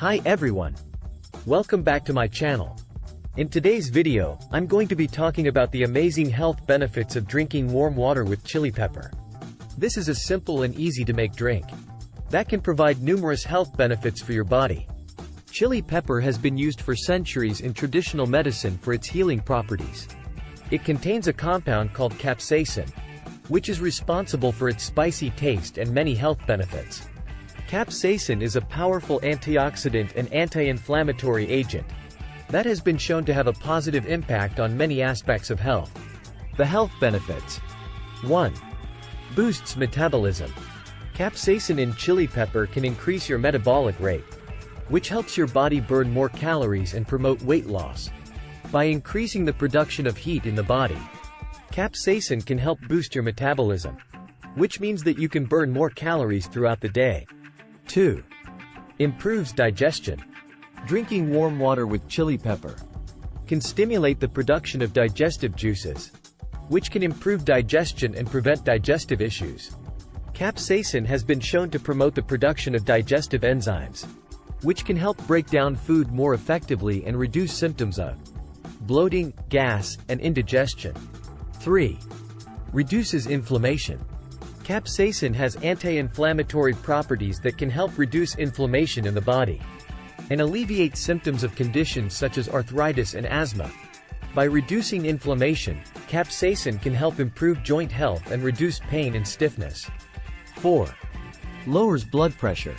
Hi everyone. Welcome back to my channel. In today's video, I'm going to be talking about the amazing health benefits of drinking warm water with chili pepper. This is a simple and easy to make drink that can provide numerous health benefits for your body. Chili pepper has been used for centuries in traditional medicine for its healing properties. It contains a compound called capsaicin, which is responsible for its spicy taste and many health benefits. Capsaicin is a powerful antioxidant and anti-inflammatory agent that has been shown to have a positive impact on many aspects of health. The health benefits. 1. Boosts metabolism. Capsaicin in chili pepper can increase your metabolic rate, which helps your body burn more calories and promote weight loss. By increasing the production of heat in the body, capsaicin can help boost your metabolism, which means that you can burn more calories throughout the day. 2. Improves digestion. Drinking warm water with chili pepper can stimulate the production of digestive juices, which can improve digestion and prevent digestive issues. Capsaicin has been shown to promote the production of digestive enzymes, which can help break down food more effectively and reduce symptoms of bloating, gas, and indigestion. 3. Reduces inflammation. Capsaicin has anti-inflammatory properties that can help reduce inflammation in the body and alleviate symptoms of conditions such as arthritis and asthma. By reducing inflammation, capsaicin can help improve joint health and reduce pain and stiffness. 4. Lowers blood pressure.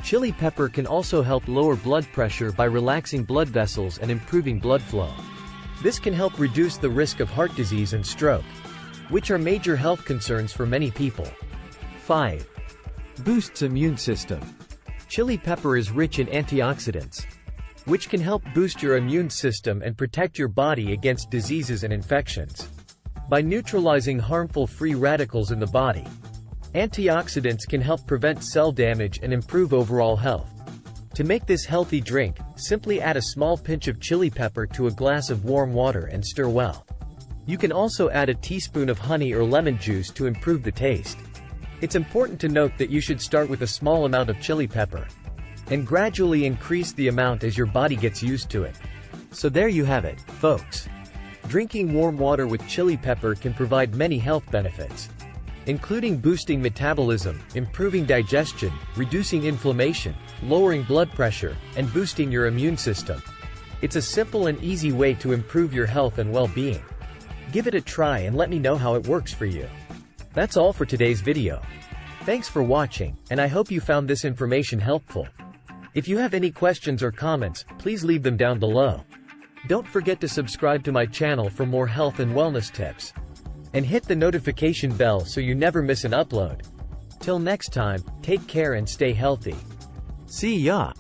Chili pepper can also help lower blood pressure by relaxing blood vessels and improving blood flow. This can help reduce the risk of heart disease and stroke, which are major health concerns for many people. 5. Boosts immune system. Chili pepper is rich in antioxidants, which can help boost your immune system and protect your body against diseases and infections. By neutralizing harmful free radicals in the body, antioxidants can help prevent cell damage and improve overall health. To make this healthy drink, simply add a small pinch of chili pepper to a glass of warm water and stir well. You can also add a teaspoon of honey or lemon juice to improve the taste. It's important to note that you should start with a small amount of chili pepper and gradually increase the amount as your body gets used to it. So there you have it, folks. Drinking warm water with chili pepper can provide many health benefits, including boosting metabolism, improving digestion, reducing inflammation, lowering blood pressure, and boosting your immune system. It's a simple and easy way to improve your health and well-being. Give it a try and let me know how it works for you. That's all for today's video. Thanks for watching, and I hope you found this information helpful. If you have any questions or comments, please leave them down below. Don't forget to subscribe to my channel for more health and wellness tips. And hit the notification bell so you never miss an upload. Till next time, take care and stay healthy. See ya!